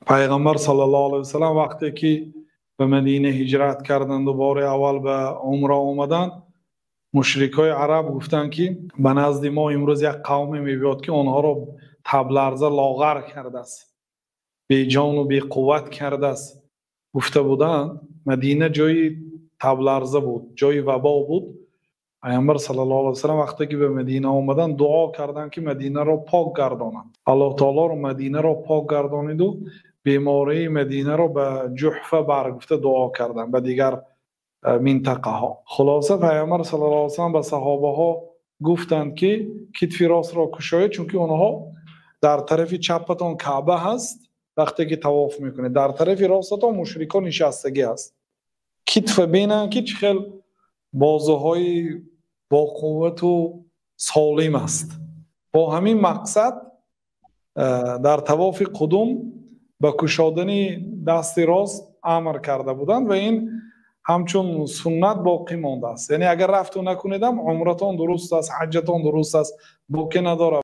پیغمبر صلی الله علیه وسلم وقتی که به مدینه هجرت کردند و بار اول به عمره اومدن، مشرکای عرب گفتن که به نزد ما امروز یک قومی میبیاد که آنها رو تبلرزه لاغر کرده است، بی جان و بی قوت کرده است. گفته بودند مدینه جای تبلرزه بود، جای وبا بود. پیامبر صلی الله علیه و سلم وقتی که به مدینه آمدن دعا کردند که مدینه را پاک گردانند. الله تعالی رو مدینه را پاک گردانید و بیماری مدینه را به جحفه برگفته دعا کردند به دیگر منطقه ها. خلاصه پیامبر صلی الله علیه و سلم به صحابه ها گفتند که کتف راست را کشایید، چون که اونها در طرف چپتان کعبه هست، وقتی که طواف میکنید در طرف راستتان مشرکان نشستگی هست. کتف بینن که خیلی بازوهای با قوت و سالم است. با همین مقصد در طواف قدوم به کشادن دست راست امر کرده بودند و این همچون سنت باقی مانده است. یعنی اگر رفت و نکنیدم عمرتان درست است، حجتان درست است، باقی نداره.